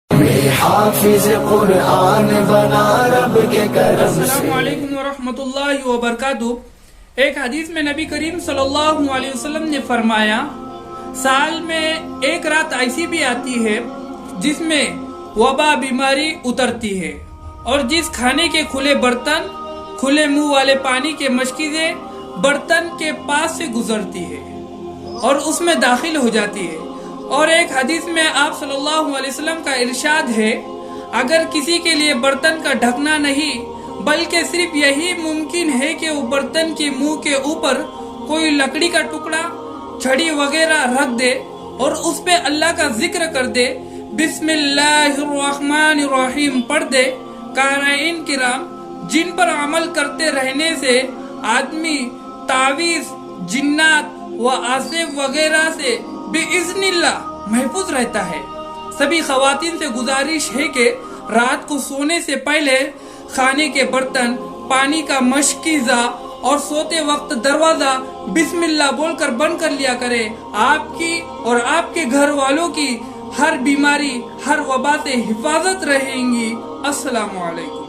حافظ قرآن بنا رب کے کرم سے۔ السلام علیکم ورحمۃ اللہ وبرکاتہ۔ ایک حدیث میں نبی کریم صلی اللہ علیہ وسلم نے فرمایا، سال میں ایک رات ایسی بھی آتی ہے جس میں وبا بیماری اترتی ہے، اور جس کھانے کے کھلے برتن، کھلے منہ والے پانی کے مشکیزیں برتن کے پاس سے گزرتی ہے اور اس میں داخل ہو جاتی ہے۔ اور ایک حدیث میں آپ صلی اللہ علیہ وسلم کا ارشاد ہے، اگر کسی کے لیے برتن کا ڈھکنا نہیں بلکہ صرف یہی ممکن ہے کہ وہ برتن کے منہ کے اوپر کوئی لکڑی کا ٹکڑا، چھڑی وغیرہ رکھ دے اور اس پہ اللہ کا ذکر کر دے، بسم اللہ الرحمن الرحیم پڑھ دے۔ قارئین کرام، جن پر عمل کرتے رہنے سے آدمی تعویذ، جنات و آصف وغیرہ سے بِإِذْنِ اللہ محفوظ رہتا ہے۔ سبھی خواتین سے گزارش ہے کہ رات کو سونے سے پہلے کھانے کے برتن، پانی کا مشکیزہ اور سوتے وقت دروازہ بسم اللہ بول کر بند کر لیا کرے۔ آپ کی اور آپ کے گھر والوں کی ہر بیماری، ہر وبا سے حفاظت رہیں گی۔ السلام علیکم۔